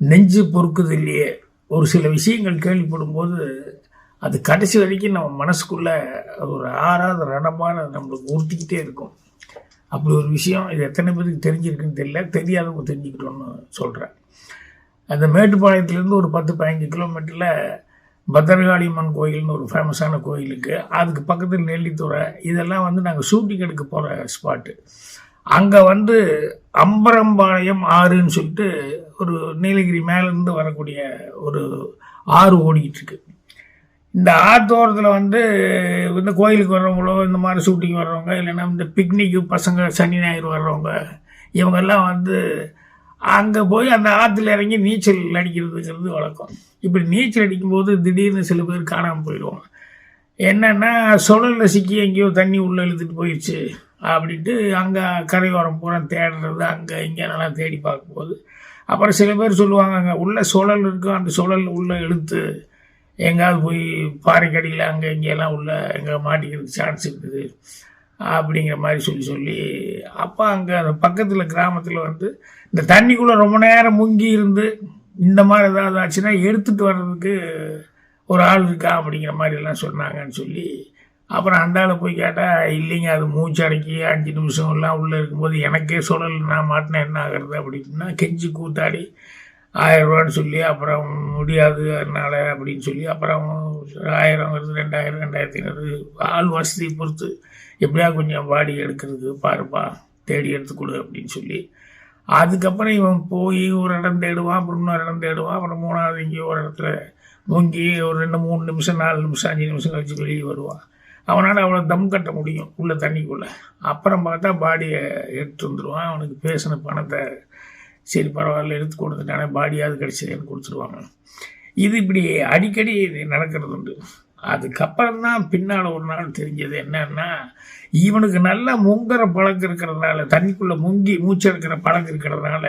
நெஞ்சு பொறுக்குது இல்லையே. ஒரு சில விஷயங்கள் கேள்விப்படும்போது அது கடைசி வரைக்கும் நம்ம மனசுக்குள்ளே ஒரு ஆறாத ரணமான நம்மளுக்கு உறுத்திக்கிட்டே இருக்கும். அப்படி ஒரு விஷயம் இது எத்தனை பேருக்கு தெரிஞ்சிருக்குன்னு தெரியல, தெரியாதவங்க தெரிஞ்சுக்கிட்டோன்னு சொல்கிறேன். அந்த மேட்டுப்பாளையத்துலேருந்து ஒரு 10-15 கிலோமீட்டரில் பத்திரகாளியம்மன் கோயில்னு ஒரு ஃபேமஸான கோயிலுக்கு, அதுக்கு பக்கத்தில் நெல்லித்துறை, இதெல்லாம் நாங்கள் ஷூட்டிங் எடுக்க போகிற ஸ்பாட்டு. அங்கே அம்பரம்பாளையம் ஆறுன்னு சொல்லிட்டு ஒரு நீலகிரி மேலேருந்து வரக்கூடிய ஒரு ஆறு ஓடிக்கிட்டு இருக்கு. இந்த ஆத்தோரத்தில் இந்த கோயிலுக்கு வர்றவங்களோ, இந்த மாதிரி ஷூட்டிங் வர்றவங்க, இல்லைன்னா இந்த பிக்னிக்கு பசங்க சனி ஞாயிறு வர்றவங்க, இவங்கெல்லாம் அங்கே போய் அந்த ஆற்றுல இறங்கி நீச்சல் அடிக்கிறதுங்கிறது வழக்கம். இப்படி நீச்சல் அடிக்கும்போது திடீர்னு சில பேர் காணாமல் போயிடுவாங்க. என்னென்னா சுழலில் சிக்கி எங்கேயோ தண்ணி உள்ளே இழுத்துட்டு போயிடுச்சு அப்படின்ட்டு அங்கே கரையோரம் பூரா தேடுறது, அங்கே இங்கே நல்லா தேடி பார்க்கும்போது அப்புறம் சில பேர் சொல்லுவாங்க, அங்கே உள்ள சுழல் இருக்கும், அந்த சுழல் உள்ளே இழுத்து எங்கேயாவது போய் பாறைக்கடியில் அங்கே இங்கெல்லாம் உள்ள எங்கே மாட்டிக்கிறதுக்கு சான்ஸ் இருக்குது அப்படிங்கிற மாதிரி சொல்லி அப்போ அங்கே அந்த பக்கத்தில் கிராமத்தில் இந்த தண்ணிக்குள்ளே ரொம்ப நேரம் முங்கி இருந்து இந்த மாதிரி ஏதாவது ஆச்சுன்னா எடுத்துகிட்டு வர்றதுக்கு ஒரு ஆள் இருக்கா அப்படிங்கிற மாதிரிலாம் சொன்னாங்கன்னு சொல்லி அப்புறம் அந்த ஆளை போய் கேட்டால், இல்லைங்க அது மூச்சு அடக்கி 5 நிமிஷம்லாம் உள்ளே இருக்கும்போது எனக்கே சுழல் நான் மாட்டினா என்ன ஆகிறது அப்படின்னா கெஞ்சி கூத்தாடி 1000 ரூபான்னு சொல்லி அப்புறம் முடியாது அதனால் அப்படின்னு சொல்லி அப்புறம் 1000 வருது, 2000, 2500 ஆள் வசதியை பொறுத்து எப்படியா கொஞ்சம் பாடி எடுக்கிறதுக்கு பாருப்பா தேடி எடுத்துக்கொடு அப்படின்னு சொல்லி அதுக்கப்புறம் இவன் போய் ஒரு இடம் தேடுவான், அப்புறம் இன்னொரு இடம் தேடுவான், அப்புறம் 3வது எங்கேயோ ஒரு இடத்துல முங்கி ஒரு 2-3 நிமிஷம் 4 நிமிஷம் 5 நிமிஷம் கழிச்சு வெளியே வருவான். அவனால் அவ்வளோ தம் கட்ட முடியும் உள்ள தண்ணிக்குள்ளே. அப்புறம் பார்த்தா பாடியை எடுத்து வந்துடுவான். அவனுக்கு பேசின பணத்தை சரி பரவாயில்ல எடுத்து கொடுத்துட்டானே, பாடியாவது கிடச்சிதுன்னு கொடுத்துருவாங்க. இது இப்படி அடிக்கடி நடக்கிறது உண்டு. அதுக்கப்புறம் தான் பின்னால் ஒரு நாள் தெரிஞ்சது என்னன்னா, இவனுக்கு நல்லா முங்குற பழக்கம் இருக்கிறதுனால, தண்ணிக்குள்ளே முங்கி மூச்செடுக்கிற பழக்கம் இருக்கிறதுனால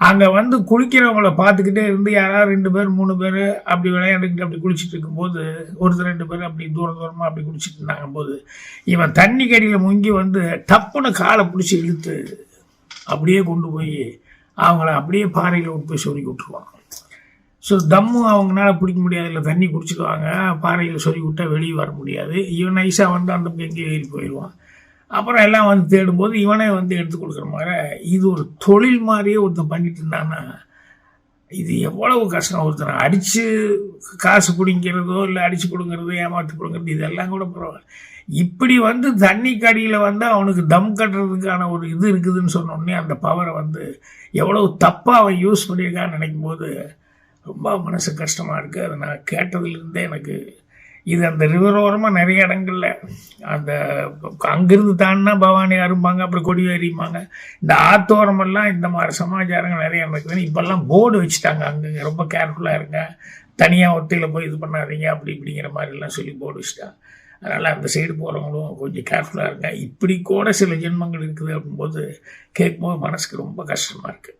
அங்கே குளிக்கிறவங்கள பார்த்துக்கிட்டே இருந்து யாராவது 2 பேர் 3 பேர் அப்படி விளையாண்டுக்கிட்டு அப்படி குளிச்சுட்டு இருக்கும்போது ஒருத்தர் 2 பேர் அப்படி தூரமாக அப்படி குளிச்சுட்டு இருந்தாங்க போது இவன் தண்ணி கடியில் முங்கி டப்புன்னு காலை பிடிச்சி இழுத்து அப்படியே கொண்டு போய் அவங்கள அப்படியே பாறையில் விட்டு போய் சொருகி விட்டுருவான். ஸோ தம்மு அவங்களால பிடிக்க முடியாது, இல்லை தண்ணி குடிச்சிடுவாங்க, பாறையில் சொருகி விட்டால் வெளியே வர முடியாது. இவன் நைஸாக அந்த எங்கேயும் ஏறி போயிடுவான். அப்புறம் எல்லாம் தேடும்போது இவனே எடுத்து கொடுக்குற மாதிரி இது ஒரு தொழில் மாதிரியே ஒருத்தன் பண்ணிட்டு இருந்தான்னா இது எவ்வளவு கஷ்டம். ஒருத்தனை அடித்து காசு பிடிங்கிறதோ இல்லை அடித்து கொடுங்கிறதோ ஏமாற்றி கொடுங்கிறது இதெல்லாம் கூட பரவாயில்ல. இப்படி தண்ணி கடியில் அவனுக்கு தம் கட்டுறதுக்கான ஒரு இது இருக்குதுன்னு சொன்னோடனே அந்த பவரை எவ்வளவு தப்பாக அவன் யூஸ் பண்ணியிருக்கான்னு நினைக்கும் போது ரொம்ப மனசு கஷ்டமாக இருக்குது. அதை நான் கேட்டதுலேருந்தே எனக்கு இது அந்த ரிவரோரமாக நிறைய இடங்களில் அந்த அங்கிருந்து தாண்டினா பவானி அரும்பாங்க, அப்புறம் கொடி ஏறிப்பாங்க. இந்த ஆத்தோரமெல்லாம் இந்த மாதிரி சமாச்சாரங்கள் நிறைய நடக்குதுன்னு இப்போல்லாம் போர்டு வச்சுட்டாங்க. அங்கே ரொம்ப கேர்ஃபுல்லாக இருங்க, தனியாக ஒத்தையில் போய் இது பண்ணாதீங்க அப்படி இப்படிங்கிற மாதிரிலாம் சொல்லி போர்டு வச்சுட்டாங்க. அதனால் அந்த சைடு போகிறவங்களும் கொஞ்சம் கேர்ஃபுல்லாக இருங்க. இப்படி கூட சில ஜென்மங்கள் இருக்குது அப்படிங்கும்போது கேட்கும்போது மனசுக்கு ரொம்ப கஷ்டமாக இருக்குது.